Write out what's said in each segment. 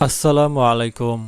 আসসালামু আলাইকুম।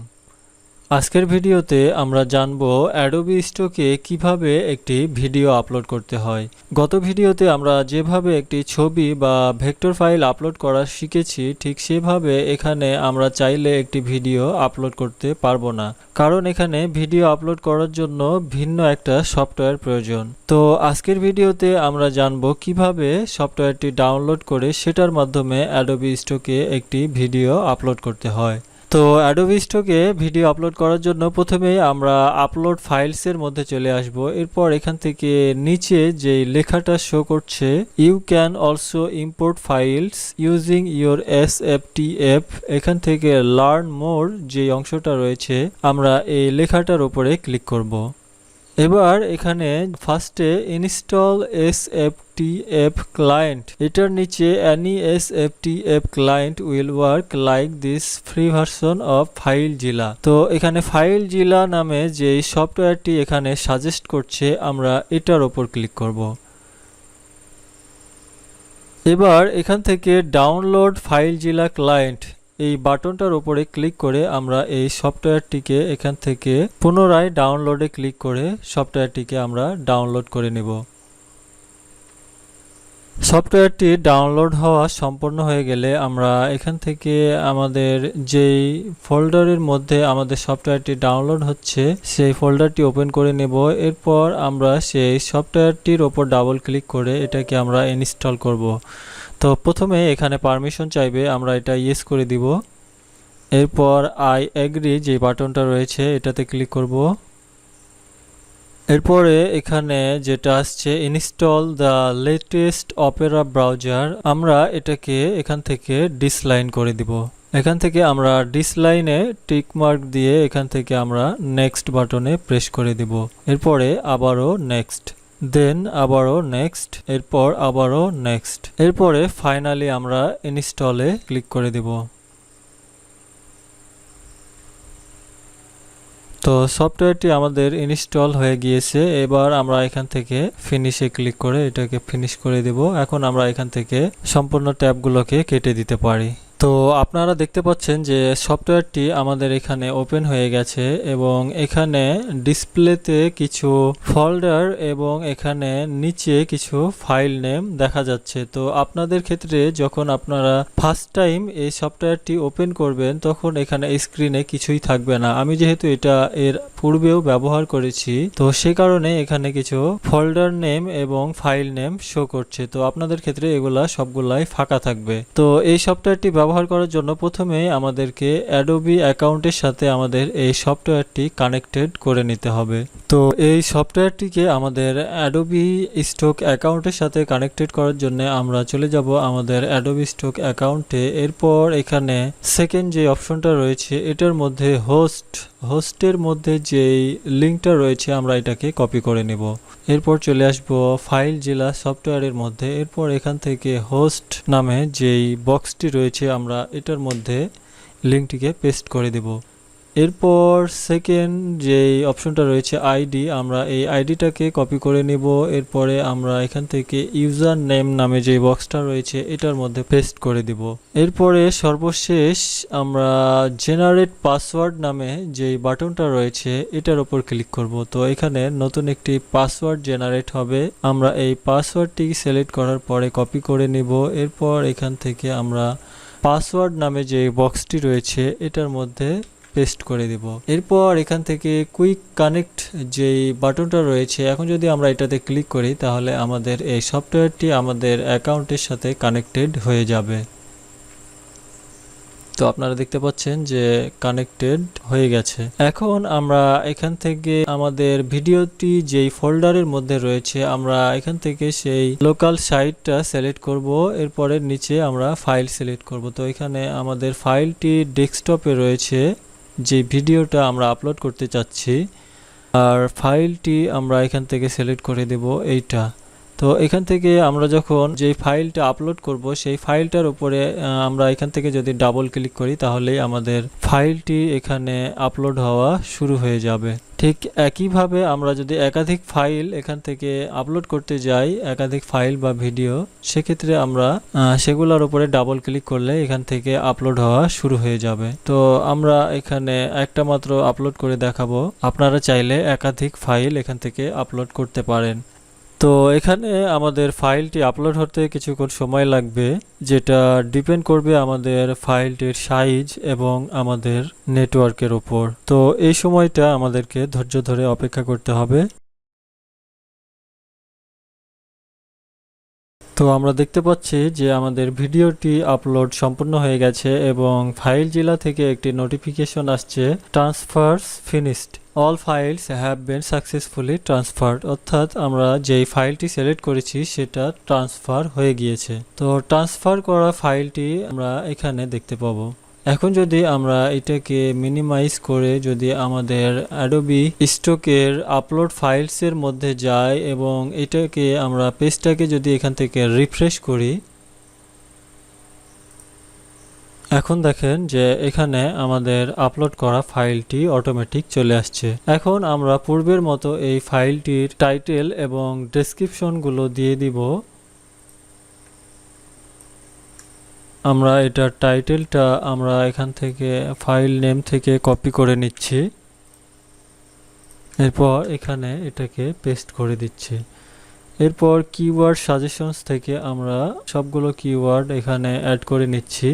আজকের ভিডিওতে আমরা জানব অ্যাডোবি স্টকে কিভাবে একটি ভিডিও আপলোড করতে হয়। গত ভিডিওতে আমরা যেভাবে একটি ছবি বা ভেক্টর ফাইল আপলোড করা শিখেছি, ঠিক সেভাবে এখানে আমরা চাইলে একটি ভিডিও আপলোড করতে পারবো না, কারণ এখানে ভিডিও আপলোড করার জন্য ভিন্ন একটা সফটওয়্যার প্রয়োজন। তো আজকের ভিডিওতে আমরা জানব কিভাবে সফটওয়্যারটি ডাউনলোড করে সেটার মাধ্যমে অ্যাডোবি স্টকে একটি ভিডিও আপলোড করতে হয়। তো অ্যাডোবি স্টকে ভিডিও আপলোড করার জন্য প্রথমেই আমরা আপলোড ফাইলসের মধ্যে চলে আসব। এরপর এখান থেকে নিচে যে লেখাটা শো করছে you can also import files using your SFTF, এখান থেকে লার্ন মোর যে অংশটা রয়েছে আমরা এই লেখাটার উপরে ক্লিক করব। এবার এখানে ফার্স্টে ইনস্টল SFTF ক্লায়েন্ট, এটার নিচে any SFTF client will work like this free version of FileZilla। তো এখানে FileZilla নামে যে সফটওয়্যারটি এখানে সাজেস্ট করছে আমরা এটার উপর ক্লিক করব। এবার এখান থেকে ডাউনলোড FileZilla ক্লায়েন্ট এই বাটনটার উপরে ক্লিক করে আমরা এই সফটওয়্যারটিকে এখান থেকে পুনরায় ডাউনলোডে ক্লিক করে সফটওয়্যারটিকে আমরা ডাউনলোড করে নেব। সফটওয়্যারটি ডাউনলোড হওয়া সম্পূর্ণ হয়ে গেলে আমরা এখান থেকে আমাদের যেই ফোল্ডারের মধ্যে আমাদের সফটওয়্যারটি ডাউনলোড হচ্ছে সেই ফোল্ডারটি ওপেন করে নেব। এরপর আমরা সেই সফটওয়্যারটির ওপর ডাবল ক্লিক করে এটাকে আমরা ইনস্টল করব। তো প্রথমে এখানে পারমিশন চাইবে, আমরা এটা ইয়েস করে দিব। এরপর আই এগ্রি যে বাটনটা রয়েছে এটাতে ক্লিক করব। এরপরে এখানে যেটা আসছে install the latest Opera browser, আমরা এটাকে এখান থেকে ডিসলাইন করে দিব। এখান থেকে আমরা ডিসলাইনে টিক মার্ক দিয়ে এখান থেকে আমরা নেক্সট বাটনে প্রেস করে দিব। এরপরে আবারও নেক্সট, দেন আবারও নেক্সট, এরপর আবারও নেক্সট, এরপরে ফাইনালি আমরা ইনস্টলে ক্লিক করে দিব। তো সফটওয়্যারটি আমাদের ইনস্টল হয়ে গিয়েছে। এবার আমরা এখান থেকে ফিনিশে ক্লিক করে এটাকে ফিনিশ করে দেব। এখন আমরা এখান থেকে সম্পূর্ণ ট্যাবগুলোকে কেটে দিতে পারি। তো আপনারা দেখতে পাচ্ছেন যে সফটওয়্যারটি আমাদের এখানে ওপেন হয়ে গেছে এবং এখানে ডিসপ্লেতে কিছু ফোল্ডার এবং এখানে নিচে কিছু ফাইল নেম দেখা যাচ্ছে। তো আপনাদের ক্ষেত্রে যখন আপনারা ফার্স্ট টাইম এই সফটওয়্যারটি ওপেন করবেন তখন এখানে স্ক্রিনে কিছুই থাকবে না। আমি যেহেতু এটা এর পূর্বেও ব্যবহার করেছি তো সে কারণে এখানে কিছু ফোল্ডার নেম এবং ফাইল নেম শো করছে। তো আপনাদের ক্ষেত্রে এগুলা সবগুলাই ফাঁকা থাকবে। তো এই সফটওয়্যারটি ব্যবহার করার জন্য প্রথমে আমাদেরকে অ্যাডোবি অ্যাকাউন্টের সাথে আমাদের এই সফটওয়্যারটি কানেক্টেড করে নিতে হবে। তো এই সফটওয়্যারটিকে আমাদের অ্যাডোবি স্টক অ্যাকাউন্টের সাথে কানেক্টেড করার জন্য আমরা চলে যাব আমাদের অ্যাডোবি স্টক অ্যাকাউন্টে। এরপর এখানে সেকেন্ড যে অপশনটা রয়েছে এটার মধ্যে হোস্টের মধ্যে যেই লিঙ্কটা রয়েছে আমরা এটাকে কপি করে নেব। এরপর চলে আসব FileZilla সফটওয়্যারের মধ্যে। এরপর এখান থেকে হোস্ট নামে যেই বক্সটি রয়েছে আমরা এটার মধ্যে লিঙ্কটিকে পেস্ট করে দেব। এরপর সেকেন্ড যেই অপশনটা রয়েছে আইডি, আমরা এই আইডিটাকে কপি করে নেব। এরপরে আমরা এখান থেকে ইউজার নেম নামে যে বক্সটা রয়েছে এটার মধ্যে পেস্ট করে দিব। এরপরে সর্বশেষ আমরা জেনারেট পাসওয়ার্ড নামে যে বাটনটা রয়েছে এটার উপর ক্লিক করব। তো এখানে নতুন একটি পাসওয়ার্ড জেনারেট হবে। আমরা এই পাসওয়ার্ডটি সিলেক্ট করার পরে কপি করে নেব। এরপর এখান থেকে আমরা পাসওয়ার্ড নামে যে বক্সটি রয়েছে এটার মধ্যে পেস্ট করে দেব। এরপর এখান থেকে কুইক কানেক্ট যেই বাটনটা রয়েছে, এখন যদি আমরা এটাতে ক্লিক করি তাহলে আমাদের এই সফটওয়্যারটি আমাদের অ্যাকাউন্টের সাথে কানেক্টেড হয়ে যাবে। তো আপনারা দেখতে পাচ্ছেন যে কানেক্টেড হয়ে গেছে। এখন আমরা এখান থেকে আমাদের ভিডিওটি যেই ফোল্ডারের মধ্যে রয়েছে আমরা এখান থেকে সেই লোকাল সাইটটা সিলেক্ট করব। এরপরে নিচে আমরা ফাইল সিলেক্ট করব। তো এখানে আমাদের ফাইলটি ডেস্কটপে রয়েছে, যে ভিডিওটা আমরা আপলোড করতে চাচ্ছি, আর ফাইলটি আমরা এখান থেকে সিলেক্ট করে দেব এইটা। তো তো এখান থেকে আমরা যখন যেই ফাইলটা আপলোড করব সেই ফাইলটার উপরে আমরা এখান থেকে যদি ডাবল ক্লিক করি তাহলেই আমাদের ফাইলটি এখানে আপলোড হওয়া শুরু হয়ে যাবে। ঠিক একইভাবে আমরা যদি একাধিক ফাইল এখান থেকে আপলোড করতে যাই, একাধিক ফাইল বা ভিডিও, সেক্ষেত্রে আমরা সেগুলোর উপরে ডাবল ক্লিক করলে এখান থেকে আপলোড হওয়া শুরু হয়ে যাবে। তো আমরা এখানে একটা মাত্র আপলোড করে দেখাবো, আপনারা চাইলে একাধিক ফাইল এখান থেকে আপলোড করতে পারেন। তো এখানে আমাদের ফাইলটি আপলোড হতে কিছুক্ষণ সময় লাগবে, যেটা ডিপেন্ড করবে আমাদের ফাইলটির সাইজ এবং আমাদের নেটওয়ার্কের উপর। তো এই সময়টা আমাদেরকে ধৈর্য ধরে অপেক্ষা করতে হবে। তো আমরা দেখতে পাচ্ছি যে আমাদের ভিডিওটি আপলোড সম্পূর্ণ হয়ে গেছে এবং FileZilla থেকে একটি নোটিফিকেশন আসছে, transfers finished, all files have been successfully transferred. অর্থাৎ আমরা যেই ফাইলটি সিলেক্ট করেছি সেটা ট্রান্সফার হয়ে গিয়েছে। তো ট্রান্সফার করা ফাইলটি আমরা এখানে দেখতে পাবো। এখন যদি আমরা এটাকে মিনিমাইজ করে যদি আমাদের অ্যাডোবি স্টকের আপলোড ফাইলসের মধ্যে যাই এবং এটাকে আমরা পেজটাকে যদি এখান থেকে রিফ্রেশ করি, এখন দেখেন যে এখানে আমাদের আপলোড করা ফাইলটি অটোমেটিক চলে আসছে। এখন আমরা পূর্বের মতো এই ফাইলটির টাইটেল এবং ডেসক্রিপশনগুলো দিয়ে দিব। আমরা এটার টাইটেলটা আমরা এখান থেকে ফাইল নেম থেকে কপি করে নিচ্ছি, এরপর এখানে এটাকে পেস্ট করে দিচ্ছি। এরপর কিওয়ার্ড সাজেশনস থেকে আমরা সবগুলো কিওয়ার্ড এখানে অ্যাড করে নিচ্ছি।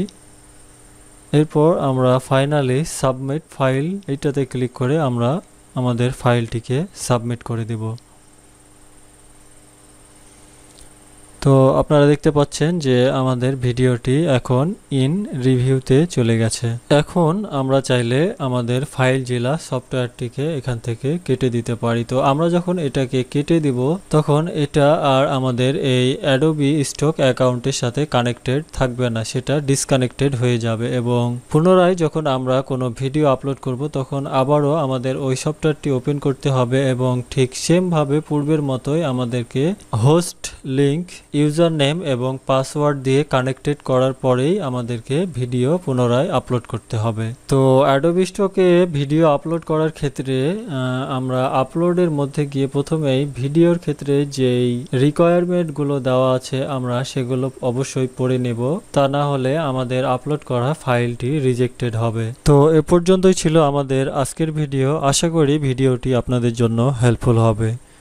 এরপর আমরা ফাইনালি সাবমিট ফাইল এইটাতে ক্লিক করে আমরা আমাদের ফাইলটিকে সাবমিট করে দেব। তো আপনারা দেখতে পাচ্ছেন যে আমাদের ভিডিওটি এখন ইন রিভিউতে চলে গেছে। এখন আমরা চাইলে আমাদের FileZilla সফটওয়্যারটিকে এখান থেকে কেটে দিতে পারি। তো আমরা যখন এটাকে কেটে দিব তখন এটা আর আমাদের এই অ্যাডোবি স্টক অ্যাকাউন্টের সাথে কানেক্টেড থাকবে না, সেটা ডিসকানেক্টেড হয়ে যাবে এবং পুনরায় যখন আমরা কোনো ভিডিও আপলোড করব তখন আবারও আমাদের ওই সফটওয়্যারটি ওপেন করতে হবে এবং ঠিক সেমভাবে পূর্বের মতোই আমাদেরকে হোস্ট লিংক, ইউজার নেম এবং পাসওয়ার্ড দিয়ে কানেক্টেড করার পরেই আমাদেরকে ভিডিও পুনরায় আপলোড করতে হবে। তো অ্যাডোবি স্টকে ভিডিও আপলোড করার ক্ষেত্রে আমরা আপলোডের মধ্যে গিয়ে প্রথমেই ভিডিওর ক্ষেত্রে যেই রিকোয়ারমেন্টগুলো দেওয়া আছে আমরা সেগুলো অবশ্যই পড়ে নেব, তা না হলে আমাদের আপলোড করা ফাইলটি রিজেক্টেড হবে। তো এ পর্যন্তই ছিল আমাদের আজকের ভিডিও। আশা করি ভিডিওটি আপনাদের জন্য হেল্পফুল হবে।